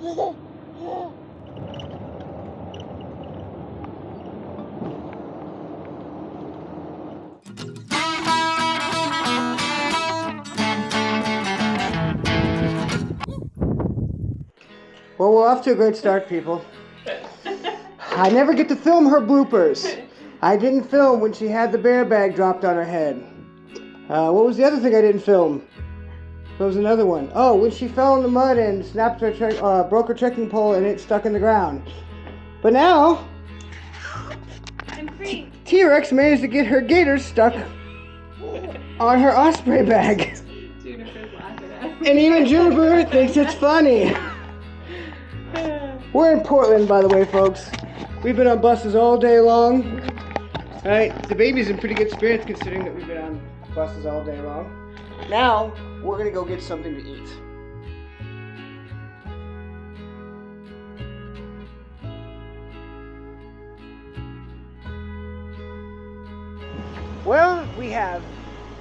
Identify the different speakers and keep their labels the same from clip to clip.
Speaker 1: Well, we're off to a great start, people. I never get to film her bloopers. I didn't film when she had the bear bag dropped on her head. What was the other thing I didn't film? There was another one. Oh, when she fell in the mud and snapped her broke her trekking pole and it stuck in the ground. But now,
Speaker 2: I'm free.
Speaker 1: T-Rex managed to get her gators stuck on her osprey bag.
Speaker 2: Juniper's laughing at me.
Speaker 1: And even Juniper thinks it's funny. We're in Portland, by the way, folks. We've been on buses all day long. Right? The baby's in pretty good spirits considering that we've been on buses all day long. Now, we're gonna go get something to eat. Well, we have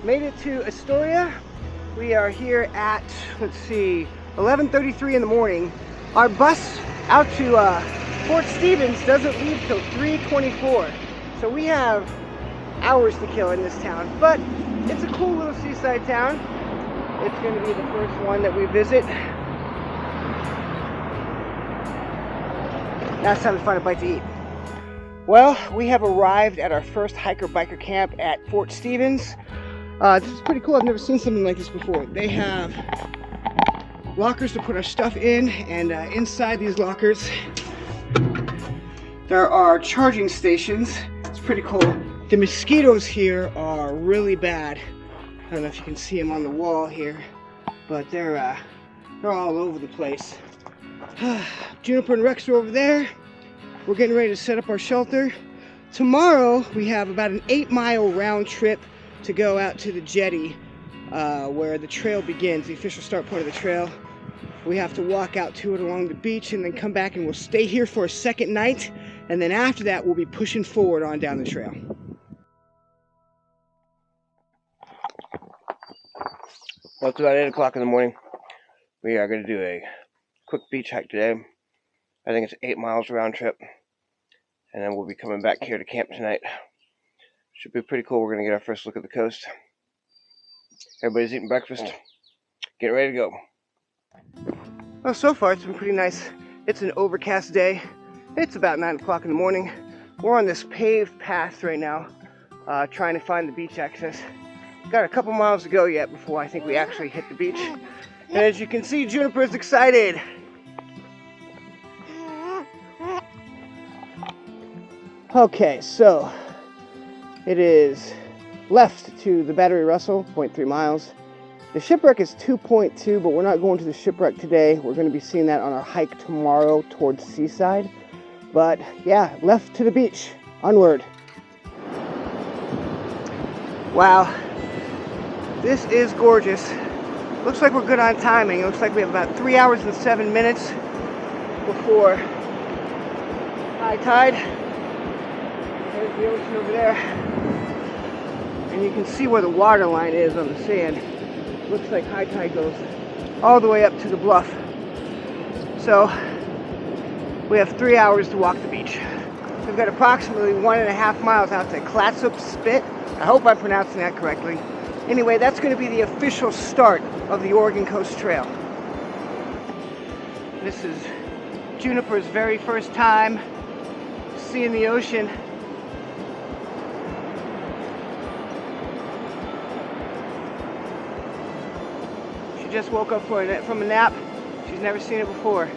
Speaker 1: made it to Astoria. We are here at, let's see, 11:33 in the morning. Our bus out to Fort Stevens doesn't leave till 3:24. So we have hours to kill in this town, but it's a cool little seaside town. It's going to be the first one that we visit. Now it's time to find a bite to eat. Well, we have arrived at our first hiker-biker camp at Fort Stevens. This is pretty cool. I've never seen something like this before. They have lockers to put our stuff in, and inside these lockers there are charging stations. It's pretty cool. The mosquitoes here are really bad. I don't know if you can see them on the wall here, but they're all over the place. Juniper and Rex are over there. We're getting ready to set up our shelter. Tomorrow we have about an 8-mile round trip to go out to the jetty where the trail begins, the official start point of the trail. We have to walk out to it along the beach and then come back, and we'll stay here for a second night, and then after that we'll be pushing forward on down the trail. Well, it's about 8 o'clock in the morning. We are going to do a quick beach hike today. I think it's 8 miles round trip, and then we'll be coming back here to camp tonight. Should be pretty cool. We're going to get our first look at the coast. Everybody's eating breakfast. Getting ready to go. Well, so far it's been pretty nice. It's an overcast day. It's about 9 o'clock in the morning. We're on this paved path right now, trying to find the beach access. Got a couple miles to go yet before I think we actually hit the beach. And as you can see, Juniper's excited. Okay, so it is left to the Battery Russell, 0.3 miles. The shipwreck is 2.2, but we're not going to the shipwreck today. We're going to be seeing that on our hike tomorrow towards Seaside. But yeah, left to the beach. Onward. Wow, this is gorgeous. Looks like we're good on timing. It looks like we have about 3 hours and 7 minutes before high tide. There's the ocean over there. And you can see where the water line is on the sand. Looks like high tide goes all the way up to the bluff. So we have 3 hours to walk the beach. We've got approximately 1.5 miles out to Clatsop Spit. I hope I'm pronouncing that correctly. Anyway, that's going to be the official start of the Oregon Coast Trail. This is Juniper's very first time seeing the ocean. She just woke up from a nap. She's never seen it before.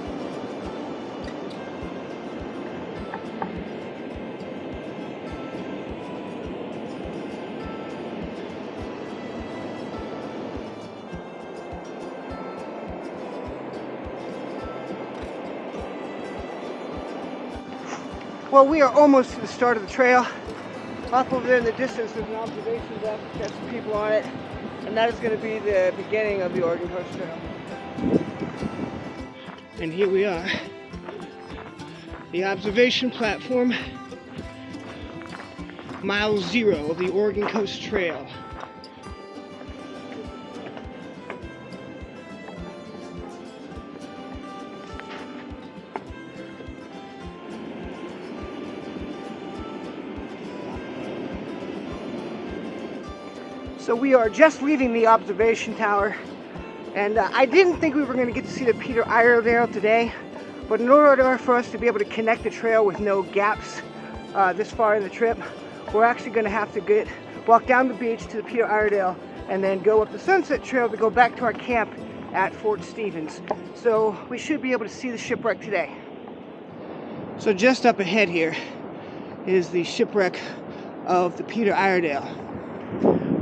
Speaker 1: Well, we are almost to the start of the trail. Off over there in the distance, there's an observation deck, got some people on it, and that is going to be the beginning of the Oregon Coast Trail. And here we are, the observation platform, mile 0 of the Oregon Coast Trail. So we are just leaving the observation tower, and I didn't think we were going to get to see the Peter Iredale today, but in order for us to be able to connect the trail with no gaps this far in the trip, we're actually going to have to walk down the beach to the Peter Iredale and then go up the Sunset Trail to go back to our camp at Fort Stevens. So we should be able to see the shipwreck today. So just up ahead here is the shipwreck of the Peter Iredale.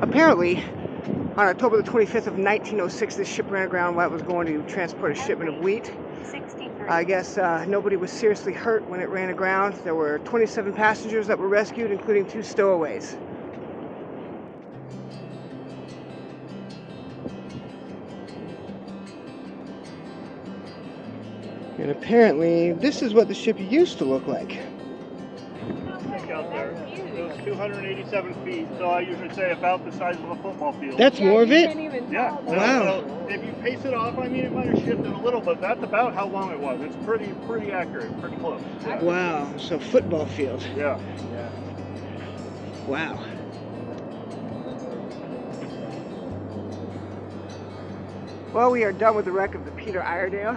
Speaker 1: Apparently, on October the 25th of 1906, this ship ran aground while it was going to transport a shipment of wheat. I guess nobody was seriously hurt when it ran aground. There were 27 passengers that were rescued, including 2 stowaways. And apparently, this is what the ship used to look like.
Speaker 3: Out there. It was 287 feet, so I usually say about the size of a football field.
Speaker 1: That's more of it?
Speaker 3: Yeah.
Speaker 1: Wow.
Speaker 3: So if you pace it off, I mean, it might have shifted a little, but that's about how long it was. It's pretty accurate, pretty close. Yeah.
Speaker 1: Wow. So football field.
Speaker 3: Yeah.
Speaker 1: Wow. Well, we are done with the wreck of the Peter Iredale.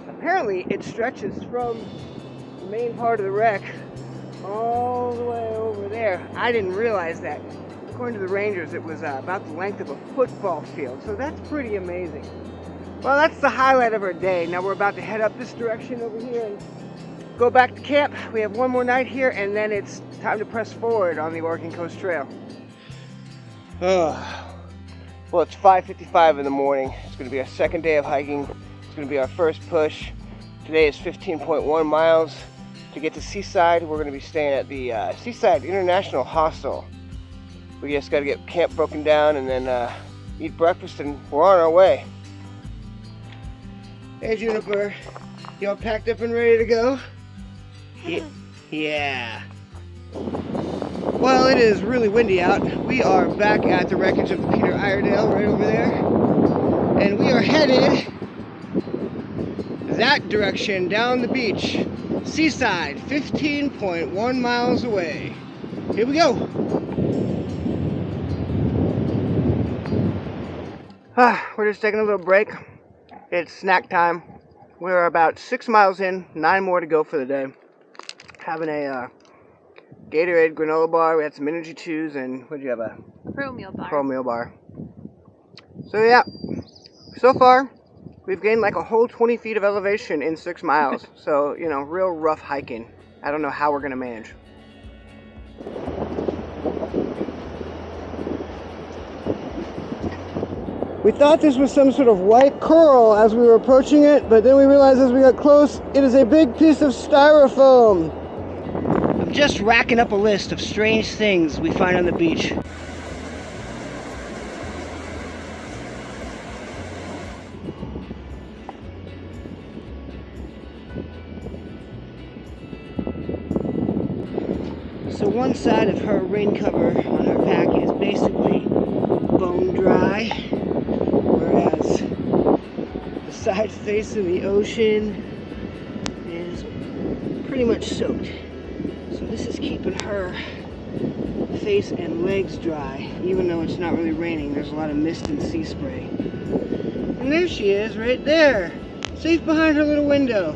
Speaker 1: Apparently, it stretches from the main part of the wreck all the way over there. I didn't realize that. According to the Rangers, it was about the length of a football field, so that's pretty amazing. Well, that's the highlight of our day. Now we're about to head up this direction over here and go back to camp. We have one more night here, and then it's time to press forward on the Oregon Coast Trail. Oh. Well, it's 5:55 in the morning. It's going to be our second day of hiking. It's going to be our first push. Today is 15.1 miles. To get to Seaside, we're going to be staying at the Seaside International Hostel. We just got to get camp broken down and then eat breakfast, and we're on our way. Hey Juniper, you all packed up and ready to go? Yeah. Well, it is really windy out. We are back at the wreckage of the Peter Iredale right over there, and we are headed that direction down the beach. Seaside, 15.1 miles away. Here we go. We're just taking a little break. It's snack time. We're about 6 miles in, 9 more to go for the day. Having a Gatorade granola bar. We had some Energy Chews, and what did you have? A
Speaker 2: Pro meal bar.
Speaker 1: Pro meal bar. So yeah, so far we've gained like a whole 20 feet of elevation in 6 miles. So, you know, real rough hiking. I don't know how we're gonna manage. We thought this was some sort of white coral as we were approaching it, but then we realized as we got close, it is a big piece of styrofoam. I'm just racking up a list of strange things we find on the beach. So one side of her rain cover on her pack is basically bone dry, whereas the side facing the ocean is pretty much soaked. So this is keeping her face and legs dry, even though it's not really raining. There's a lot of mist and sea spray. And there she is, right there, safe behind her little window.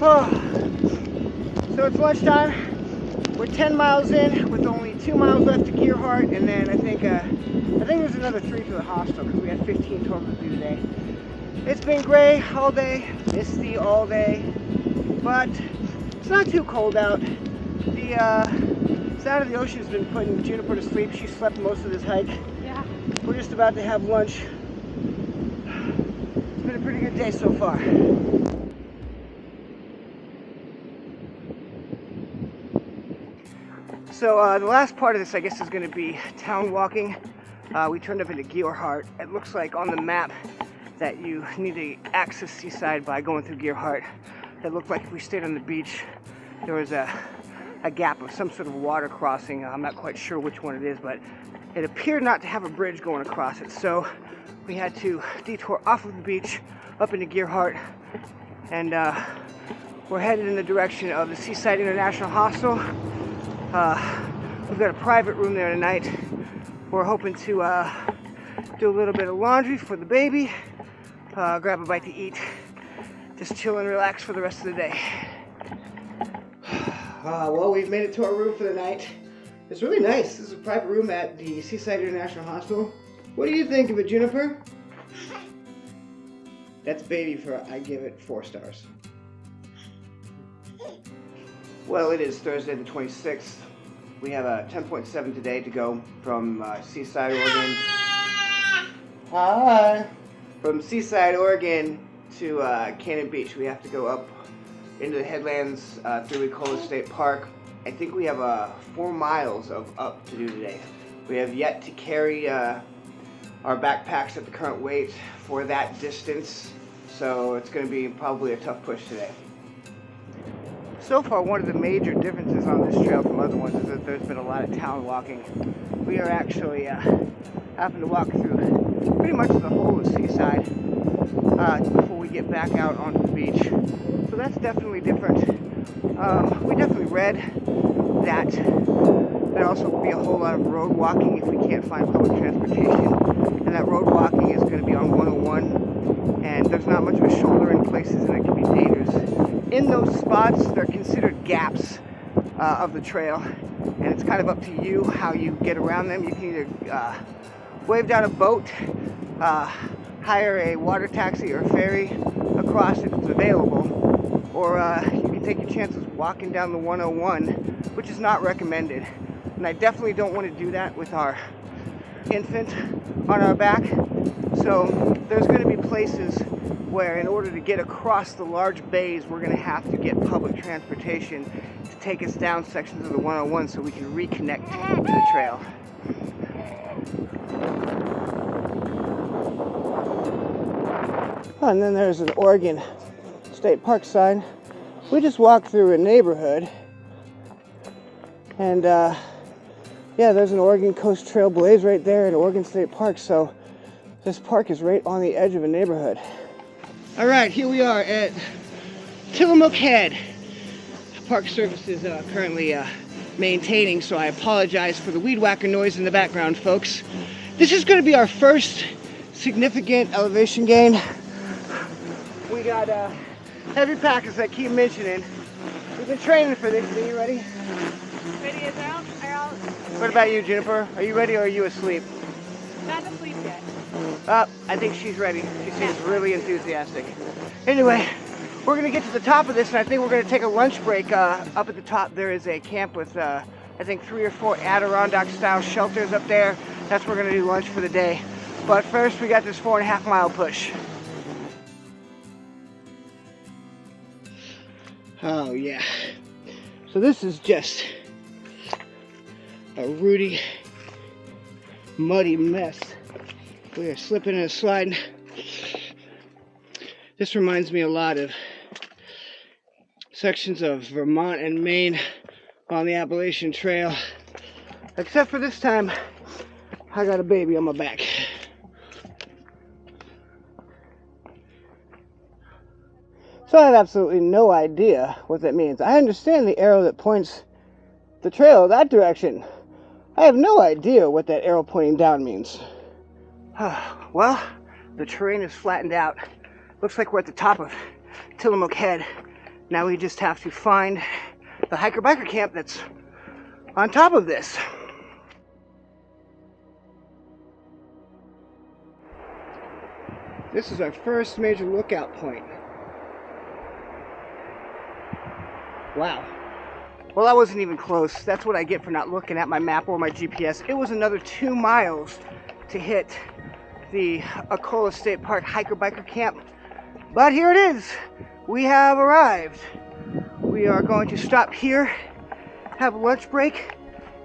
Speaker 1: Oh. So it's lunchtime. We're 10 miles in with only 2 miles left to Gearhart, and then I think there's another 3 to the hostel because we had 15 total to do today. It's been gray all day, misty all day, but it's not too cold out. The sound of the ocean has been putting Juniper to sleep. She slept most of this hike.
Speaker 2: Yeah.
Speaker 1: We're just about to have lunch. It's been a pretty good day so far. So the last part of this, I guess, is going to be town walking. We turned up into Gearhart. It looks like on the map that you need to access Seaside by going through Gearhart. It looked like if we stayed on the beach, there was a gap of some sort of water crossing. I'm not quite sure which one it is, but it appeared not to have a bridge going across it. So we had to detour off of the beach up into Gearhart, and we're headed in the direction of the Seaside International Hostel. We've got a private room there tonight. We're hoping to do a little bit of laundry for the baby, grab a bite to eat, just chill and relax for the rest of the day. Well, we've made it to our room for the night. It's really nice. This is a private room at the Seaside International Hospital. What do you think of it, Juniper? That's baby for I give it 4 stars. Well, it is Thursday the 26th. We have a 10.7 today to go from Seaside, Oregon. Hi! From Seaside, Oregon to Cannon Beach. We have to go up into the headlands through Ecola State Park. I think we have 4 miles of up to do today. We have yet to carry our backpacks at the current weight for that distance, so it's going to be probably a tough push today. So far, one of the major differences on this trail from other ones is that there's been a lot of town walking. We are actually having to walk through pretty much the whole of Seaside before we get back out onto the beach. So that's definitely different. We definitely read that there'd also be a whole lot of road walking if we can't find public transportation. And that road walking is going to be on 101. And there's not much of a shoulder in places and it can be dangerous. In those spots, they're considered gaps of the trail. And it's kind of up to you how you get around them. You can either wave down a boat, hire a water taxi or ferry across if it's available, or you can take your chances walking down the 101, which is not recommended. And I definitely don't want to do that with our infant on our back. So there's going to be places where in order to get across the large bays, we're going to have to get public transportation to take us down sections of the 101 so we can reconnect to the trail. Oh, and then there's an Oregon State Park sign. We just walked through a neighborhood, and yeah, there's an Oregon Coast Trail Blaze right there at Oregon State Park, so this park is right on the edge of a neighborhood. All right, here we are at Tillamook Head. Park Service is currently maintaining, so I apologize for the weed whacker noise in the background, folks. This is going to be our first significant elevation gain. We got heavy packers that keep mentioning. We've been training for this. Are you ready?
Speaker 2: Ready as out? Out.
Speaker 1: What about you, Juniper? Are you ready or are you asleep?
Speaker 2: Not asleep yet.
Speaker 1: I think she's ready. She seems really enthusiastic. Anyway, we're going to get to the top of this, and I think we're going to take a lunch break. Up at the top, there is a camp with, I think, 3 or 4 Adirondack-style shelters up there. That's where we're going to do lunch for the day. But first, we got this 4.5-mile push. Oh, yeah. So this is just a rooty, muddy mess. We are slipping and sliding. This reminds me a lot of sections of Vermont and Maine on the Appalachian Trail. Except for this time, I got a baby on my back. So I have absolutely no idea what that means. I understand the arrow that points the trail that direction. I have no idea what that arrow pointing down means. Well, the terrain is flattened out. Looks like we're at the top of Tillamook Head. Now we just have to find the hiker-biker camp that's on top of this. This is our first major lookout point. Wow. Well, that wasn't even close. That's what I get for not looking at my map or my GPS. It was another 2 miles to hit the Ecola State Park hiker-biker camp. But here it is. We have arrived. We are going to stop here, have a lunch break.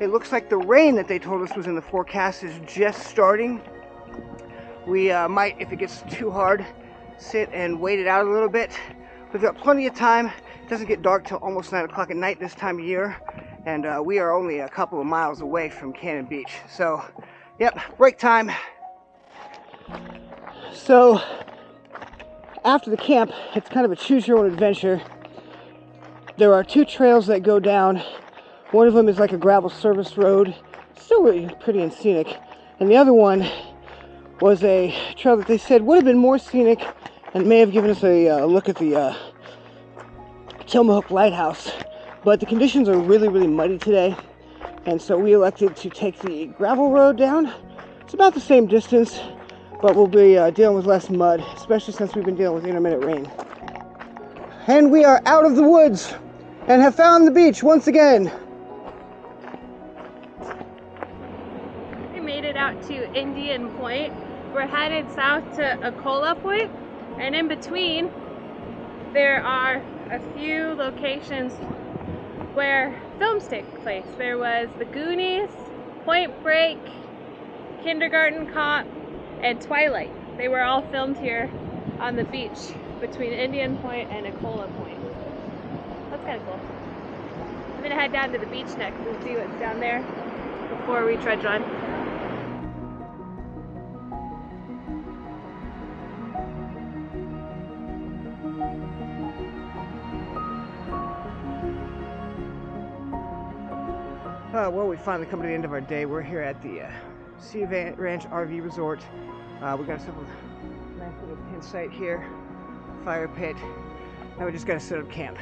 Speaker 1: It looks like the rain that they told us was in the forecast is just starting. We might, if it gets too hard, sit and wait it out a little bit. We've got plenty of time. It doesn't get dark till almost 9 o'clock at night this time of year. And we are only a couple of miles away from Cannon Beach. So, yep, break time. So, after the camp, it's kind of a choose-your-own adventure. There are 2 trails that go down. One of them is like a gravel service road. Still really pretty and scenic. And the other one was a trail that they said would have been more scenic and may have given us a look at the Tillamook Lighthouse. But the conditions are really, really muddy today. And so we elected to take the gravel road down. It's about the same distance, but we'll be dealing with less mud, especially since we've been dealing with intermittent rain. And we are out of the woods and have found the beach once again.
Speaker 2: We made it out to Indian Point. We're headed south to Akola Point, and in between there are a few locations where films take place. There was The Goonies, Point Break, Kindergarten Cop, and Twilight. They were all filmed here on the beach between Indian Point and Akola Point. That's kind of cool. I'm gonna head down to the beach next and see what's down there before we trudge on.
Speaker 1: Well, we finally come to the end of our day. We're here at the Sea Ranch RV Resort. We got ourselves a nice little tent site here, fire pit. Now we just got to set up camp.